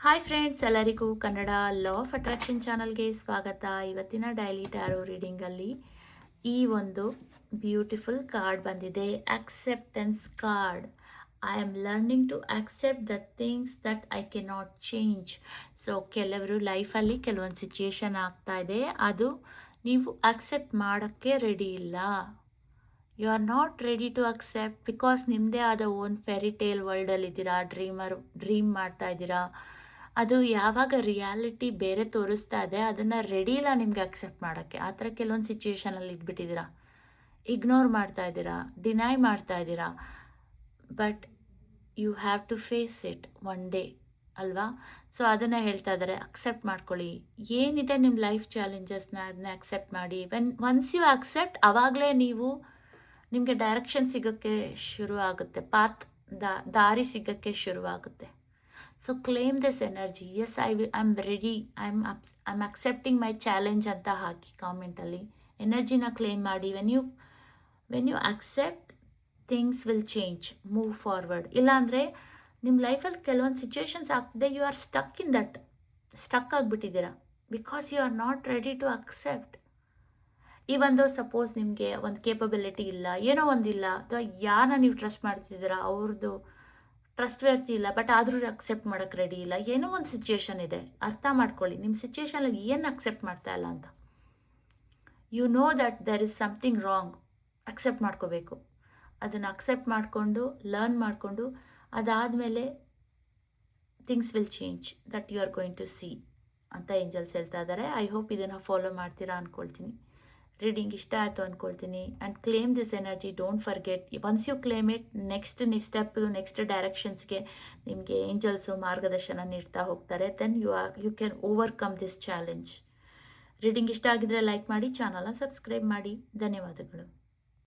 Hi friends, ಎಲ್ಲರಿಗೂ Kannada law of attraction ಚಾನಲ್ಗೆ ಸ್ವಾಗತ. ಇವತ್ತಿನ ಡೈಲಿ ಟ್ಯಾರೋ ರೀಡಿಂಗಲ್ಲಿ ಈ ಒಂದು ಬ್ಯೂಟಿಫುಲ್ ಕಾರ್ಡ್ ಬಂದಿದೆ, acceptance card. I am learning to accept the things that I can not change. So ಕೆಲವರು ಲೈಫಲ್ಲಿ ಕೆಲವೊಂದು ಸಿಚುಯೇಷನ್ ಆಗ್ತಾ ಇದೆ, ಅದು ನೀವು ಅಕ್ಸೆಪ್ಟ್ ಮಾಡೋಕ್ಕೆ ರೆಡಿ ಇಲ್ಲ. You are not ready to accept because ನಿಮ್ಮದೇ ಆದ ಓನ್ ಫೆರಿ ಟೇಲ್ ವರ್ಲ್ಡಲ್ಲಿದ್ದೀರಾ, ಡ್ರೀಮ್ ಮಾಡ್ತಾ ಇದ್ದೀರಾ. ಅದು ಯಾವಾಗ ರಿಯಾಲಿಟಿ ಬೇರೆ ತೋರಿಸ್ತಾ ಇದೆ ಅದನ್ನು ರೆಡಿ ಇಲ್ಲ ನಿಮಗೆ ಅಕ್ಸೆಪ್ಟ್ ಮಾಡೋಕ್ಕೆ. ಆ ಥರ ಕೆಲವೊಂದು ಸಿಚುಯೇಷನಲ್ಲಿ ಇದ್ಬಿಟ್ಟಿದ್ದೀರಾ, ಇಗ್ನೋರ್ ಮಾಡ್ತಾ ಇದ್ದೀರಾ, ಡಿನೈ ಮಾಡ್ತಾ ಇದ್ದೀರಾ. But you have to face it one day, ಅಲ್ವಾ? ಸೊ ಅದನ್ನು ಹೇಳ್ತಾ ಇದ್ದಾರೆ, ಅಕ್ಸೆಪ್ಟ್ ಮಾಡ್ಕೊಳ್ಳಿ. ಏನಿದೆ ನಿಮ್ಮ ಲೈಫ್ ಚಾಲೆಂಜಸ್ನ ಅದನ್ನ ಅಕ್ಸೆಪ್ಟ್ ಮಾಡಿ. ಒನ್ಸ್ ಯು ಅಕ್ಸೆಪ್ಟ್, ಆವಾಗಲೇ ನಿಮಗೆ ಡೈರೆಕ್ಷನ್ ಸಿಗೋಕ್ಕೆ ಶುರು ಆಗುತ್ತೆ, ದಾರಿ ಸಿಗೋಕ್ಕೆ ಶುರುವಾಗುತ್ತೆ. So claim this energy. Yes, I am ready, I am accepting my challenge ಅಂತ ಹಾಕಿ ಕಾಮೆಂಟಲ್ಲಿ. ಎನರ್ಜಿನ ಕ್ಲೇಮ್ ಮಾಡಿ. When you accept, things will change, move forward. ಇಲ್ಲಾಂದರೆ ನಿಮ್ಮ ಲೈಫಲ್ಲಿ ಕೆಲವೊಂದು ಸಿಚುವೇಶನ್ಸ್ ಆಗ್ತಿದೆ, ಯು ಆರ್ ಸ್ಟಕ್ ಆಗಿಬಿಟ್ಟಿದ್ದೀರಾ because you are not ready to accept. ಈ ಒಂದು ಸಪೋಸ್ ನಿಮಗೆ ಒಂದು ಕೇಪಬಿಲಿಟಿ ಇಲ್ಲ, ಏನೋ ಒಂದಿಲ್ಲ, ಅಥವಾ ಯಾರನ್ನ ನೀವು ಟ್ರಸ್ಟ್ ಮಾಡ್ತಿದ್ದೀರಾ ಅವ್ರದ್ದು ಟ್ರಸ್ಟ್ ವ್ಯರ್ತಿ ಇಲ್ಲ, ಬಟ್ ಆದರೂ ಅಕ್ಸೆಪ್ಟ್ ಮಾಡೋಕ್ಕೆ ರೆಡಿ ಇಲ್ಲ. ಏನೋ ಒಂದು ಸಿಚುಯೇಷನ್ ಇದೆ, ಅರ್ಥ ಮಾಡ್ಕೊಳ್ಳಿ ನಿಮ್ಮ ಸಿಚುಯೇಷನಲ್ಲಿ ಏನು ಅಕ್ಸೆಪ್ಟ್ ಮಾಡ್ತಾ ಇಲ್ಲ ಅಂತ. You know that there is something wrong. Accept ಮಾಡ್ಕೋಬೇಕು. ಅದನ್ನು ಅಕ್ಸೆಪ್ಟ್ ಮಾಡಿಕೊಂಡು ಲರ್ನ್ ಮಾಡಿಕೊಂಡು ಅದಾದಮೇಲೆ things will change, that you are going to see ಅಂತ ಏಂಜಲ್ಸ್ ಹೇಳ್ತಾ ಇದ್ದಾರೆ. ಐ ಹೋಪ್ ಇದನ್ನು ಫಾಲೋ ಮಾಡ್ತೀರಾ ಅಂದ್ಕೊಳ್ತೀನಿ. ರೀಡಿಂಗ್ ಇಷ್ಟ ಆಯಿತು ಅಂದ್ಕೊಳ್ತೀನಿ. And claim this energy, don't forget. Once you claim it, next step, next ಡೈರೆಕ್ಷನ್ಸ್ಗೆ ನಿಮಗೆ ಏಂಜಲ್ಸು ಮಾರ್ಗದರ್ಶನ ನೀಡ್ತಾ ಹೋಗ್ತಾರೆ. Then you can overcome this challenge. Reading ಇಷ್ಟ ಆಗಿದ್ರೆ ಲೈಕ್ ಮಾಡಿ, ಚಾನಲ್ನ ಸಬ್ಸ್ಕ್ರೈಬ್ ಮಾಡಿ. ಧನ್ಯವಾದಗಳು.